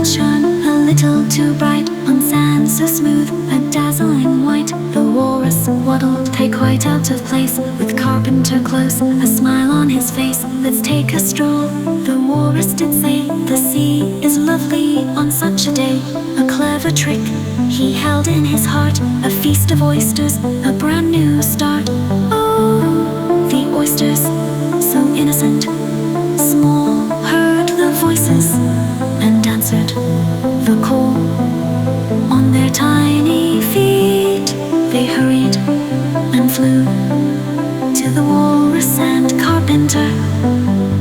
shone a little too bright on sand so smooth, a dazzling white. The walrus waddled quite out of place, with Carpenter close, a smile on his face. Let's take a stroll, the walrus did say. The sea is lovely on such a day. A clever trick he held in his heart, a feast of oysters, a brand new start. Oh, the oysters, so innocent, small, heard the voices and answered the call. On their tiny feet they hurried and flew to the walrus and Carpenter.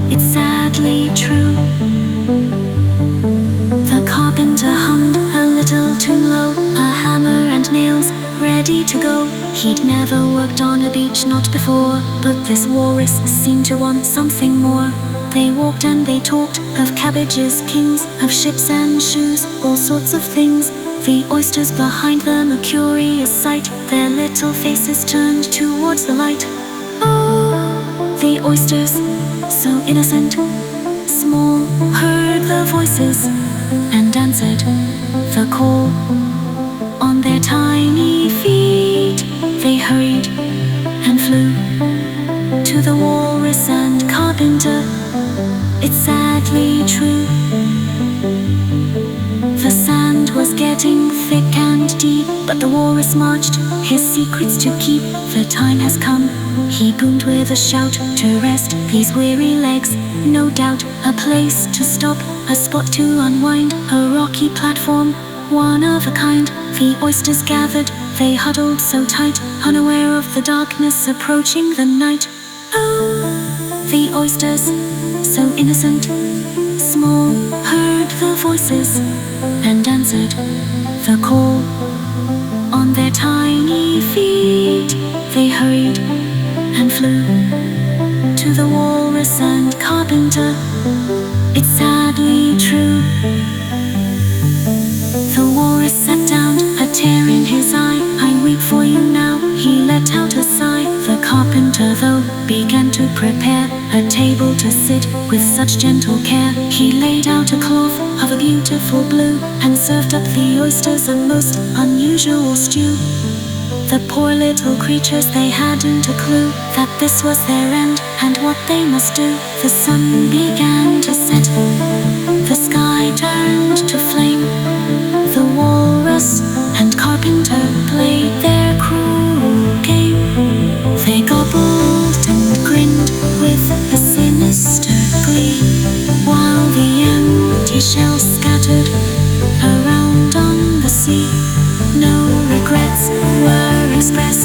It's sadly true. The carpenter hummed a little too low, a hammer and nails ready to go. He'd never worked on a beach, not before, but this walrus seemed to want something more. They walked and they talked of cabbages, kings, of ships and shoes, all sorts of things. The oysters behind them a curious sight, their little faces turned towards the light. Oh, the oysters, so innocent, small, heard the voices and answered the call. On their tiny feet they hurried and flew to the walrus and Carpenter. It's sadly true. The sand was getting thick and deep, but the walrus marched, his secrets to keep. The time has come, he boomed with a shout, to rest these weary legs. No doubt, a place to stop, a spot to unwind, a rocky platform, one of a kind. The oysters gathered, they huddled so tight, unaware of the darkness approaching the night. Oh, the oysters, so innocent, small, heard the voices and answered the call. On their tiny feet they hurried and flew to the walrus and Carpenter. It's sadly true. The walrus sat down, a tear in his eye. I weep for you now, he let out a sigh. The carpenter, though, began to prepare a table to sit with such gentle care. He laid out a cloth of a beautiful blue and served up the oysters, a most unusual stew. The poor little creatures, they hadn't a clue that this was their end and what they must do. The sun began to set, the sky turned to flame. The walrus and Carpenter played their cruel game. They gobbled and grinned with a sinister glee, while the empty shells scattered around on the sea. No regrets were expressed